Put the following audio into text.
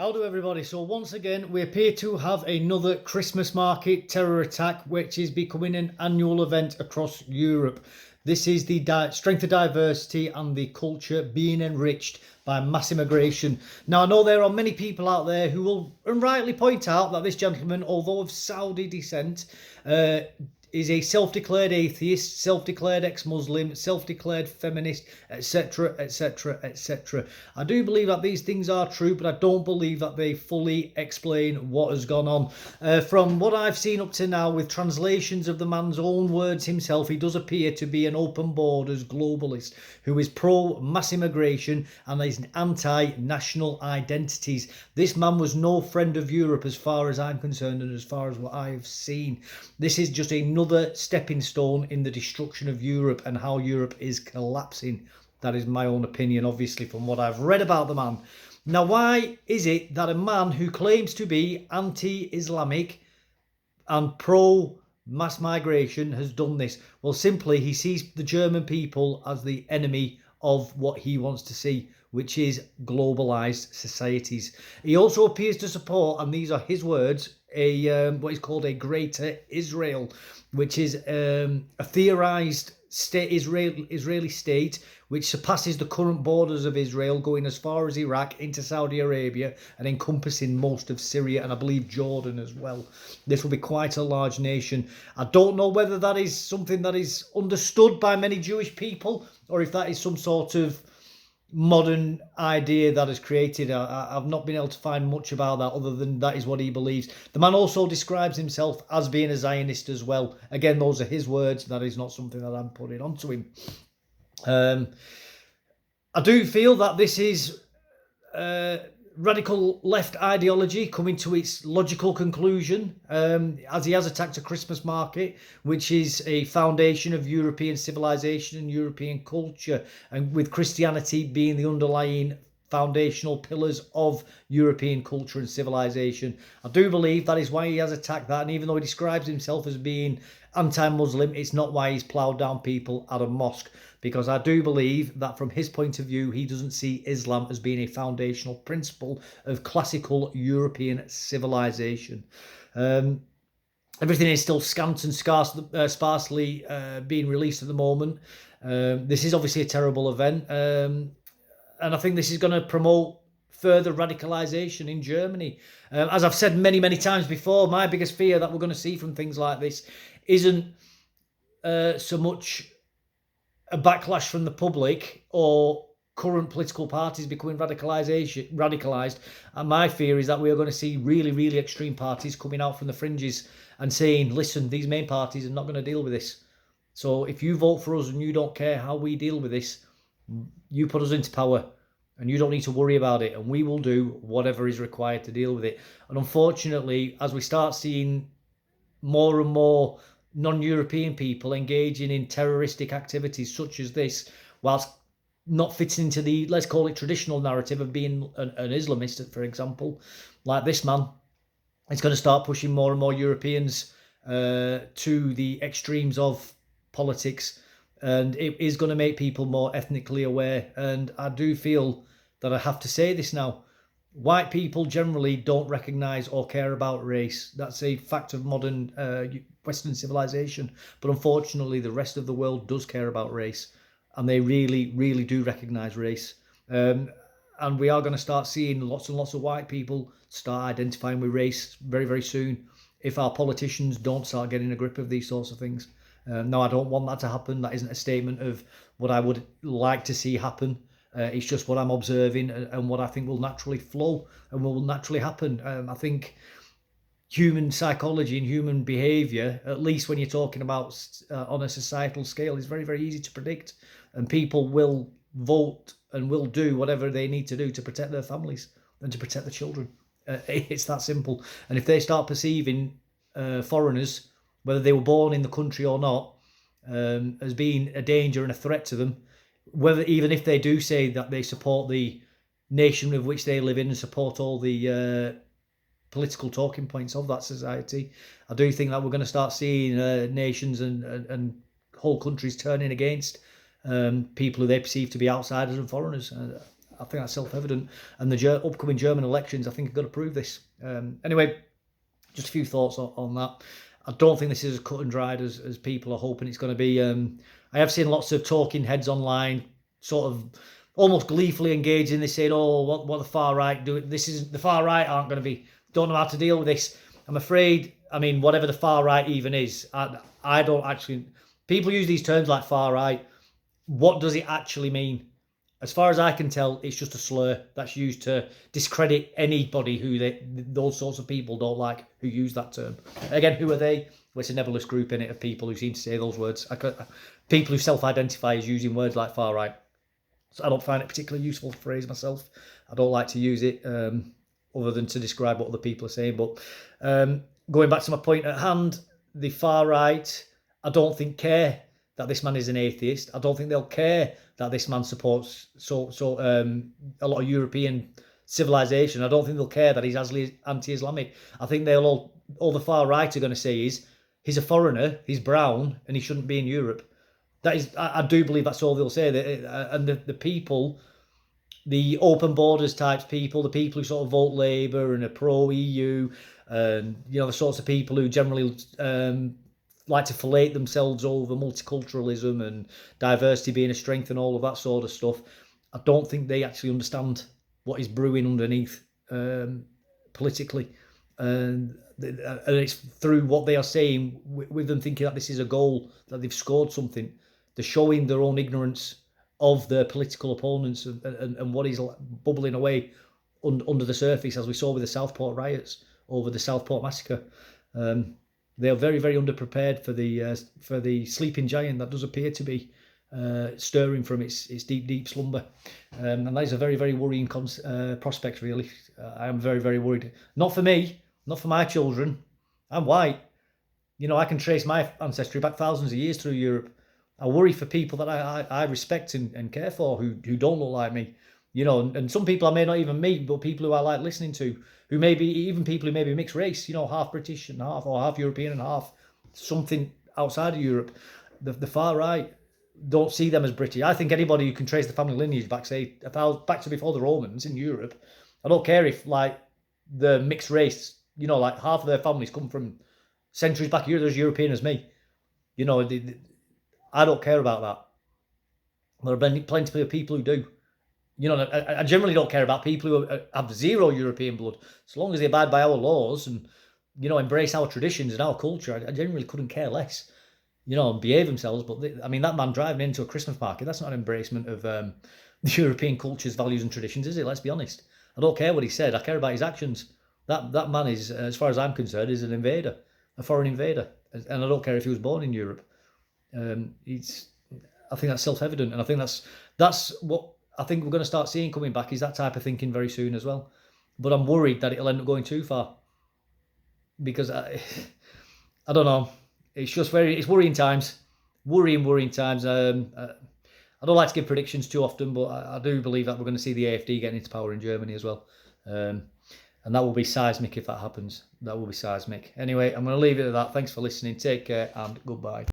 How do everybody? So once again, we appear to have another Christmas market terror attack, which is becoming an annual event across Europe. This is the strength of diversity and the culture being enriched by mass immigration. Now, I know there are many people out there who will rightly point out that this gentleman, although of Saudi descent, is a self-declared atheist, self-declared ex-Muslim, self-declared feminist, etc., etc., etc. I do believe that these things are true, but I don't believe that they fully explain what has gone on. From what I've seen up to now, with translations of the man's own words himself, he does appear to be an open borders globalist who is pro-mass immigration and is anti-national identities. This man was no friend of Europe as far as I'm concerned and as far as what I've seen. This is just another stepping stone in the destruction of Europe and how Europe is collapsing. That is my own opinion, obviously, from what I've read about the man. Now, why is it that a man who claims to be anti-Islamic and pro-mass migration has done this? Well, simply, he sees the German people as the enemy of what he wants to see, which is globalized societies. He also appears to support, and these are his words, what is called a Greater Israel, which is a theorized Israeli state which surpasses the current borders of Israel, going as far as Iraq into Saudi Arabia and encompassing most of Syria and I believe Jordan as well. This will be quite a large nation. I don't know whether that is something that is understood by many Jewish people or if that is some sort of modern idea that is created. I've not been able to find much about that other than that is what he believes. The man also describes himself as being a Zionist as well. Again, those are his words. That is not something that I'm putting onto him. I do feel that this is radical left ideology coming to its logical conclusion, as he has attacked a Christmas market, which is a foundation of European civilization and European culture, and with Christianity being the underlying foundational pillars of European culture and civilization. I do believe that is why he has attacked that, and even though he describes himself as being anti-Muslim, it's not why he's ploughed down people at a mosque, because I do believe that from his point of view, he doesn't see Islam as being a foundational principle of classical European civilization. Everything is still scant and sparsely being released at the moment. This is obviously a terrible event, and I think this is going to promote further radicalization in Germany. As I've said many, many times before, my biggest fear that we're going to see from things like this isn't so much a backlash from the public or current political parties becoming radicalized. And my fear is that we are going to see really, really extreme parties coming out from the fringes and saying, listen, these main parties are not going to deal with this. So if you vote for us and you don't care how we deal with this, you put us into power and you don't need to worry about it. And we will do whatever is required to deal with it. And unfortunately, as we start seeing more and more non-European people engaging in terroristic activities such as this, whilst not fitting into the, let's call it, traditional narrative of being an Islamist, for example, like this man, it's going to start pushing more and more Europeans to the extremes of politics, and it is going to make people more ethnically aware. And I do feel that I have to say this now. White people generally don't recognise or care about race. That's a fact of modern Western civilization. But unfortunately, the rest of the world does care about race. And they really, really do recognise race. And we are going to start seeing lots and lots of white people start identifying with race very, very soon if our politicians don't start getting a grip of these sorts of things. No, I don't want that to happen. That isn't a statement of what I would like to see happen. It's just what I'm observing and what I think will naturally flow and will naturally happen. I think human psychology and human behaviour, at least when you're talking about on a societal scale, is very, very easy to predict. And people will vote and will do whatever they need to do to protect their families and to protect the children. It's that simple. And if they start perceiving foreigners, whether they were born in the country or not, as being a danger and a threat to them, whether even if they do say that they support the nation of which they live in and support all the political talking points of that society, I do think that we're going to start seeing nations and whole countries turning against people who they perceive to be outsiders and foreigners. I think that's self-evident. And the upcoming German elections, I think, are going to prove this. Anyway, just a few thoughts on that. I don't think this is as cut and dried as people are hoping it's going to be. I have seen lots of talking heads online, sort of almost gleefully engaging. They saying, "Oh, what the far right do? This is the far right aren't going to be. Don't know how to deal with this." I'm afraid. I mean, whatever the far right even is, I don't actually. People use these terms like far right. What does it actually mean? As far as I can tell, it's just a slur that's used to discredit anybody who those sorts of people don't like who use that term. Again, who are they? Well, it's a nebulous group in it of people who seem to say those words. People who self-identify as using words like far right. So I don't find it a particularly useful phrase myself. I don't like to use it other than to describe what other people are saying. But going back to my point at hand, the far right, I don't think care that this man is an atheist. I don't think they'll care that this man supports a lot of European civilization. I don't think they'll care that he's anti-Islamic. I think all the far right are going to say is he's a foreigner, he's brown, and he shouldn't be in Europe. That is, I do believe that's all they'll say. And the people, the open borders types people, the people who sort of vote Labour and are pro-EU, the sorts of people who generally like to fillet themselves over multiculturalism and diversity being a strength and all of that sort of stuff. I don't think they actually understand what is brewing underneath politically. And it's through what they are saying, with them thinking that this is a goal, that they've scored something. They're showing their own ignorance of their political opponents and what is bubbling away under the surface, as we saw with the Southport riots over the Southport massacre. They are very, very underprepared for the sleeping giant that does appear to be stirring from its deep, deep slumber. And that is a very, very worrying prospect, really. I am very, very worried. Not for me, not for my children. I'm white. I can trace my ancestry back thousands of years through Europe. I worry for people that I respect and care for who don't look like me. And some people I may not even meet, but people who I like listening to, who may be even people who may be mixed race, half British and half, or half European and half something outside of Europe. The far right don't see them as British. I think anybody who can trace the family lineage back, say, back to before the Romans in Europe, I don't care if like the mixed race, like half of their families come from centuries back here, they're as European as me. I don't care about that. There are plenty of people who do. I generally don't care about people who have zero European blood. So long as they abide by our laws and, embrace our traditions and our culture, I generally couldn't care less, and behave themselves. But that man driving into a Christmas market, that's not an embracement of the European cultures, values and traditions, is it? Let's be honest. I don't care what he said. I care about his actions. That man is, as far as I'm concerned, is an invader, a foreign invader. And I don't care if he was born in Europe. I think that's self-evident. And I think that's what I think we're going to start seeing coming back, is that type of thinking very soon as well. But I'm worried that it'll end up going too far, because I don't know. It's just it's worrying times, worrying times. I don't like to give predictions too often, but I do believe that we're going to see the AfD getting into power in Germany as well. And that will be seismic if that happens. That will be seismic. Anyway, I'm going to leave it at that. Thanks for listening. Take care and goodbye.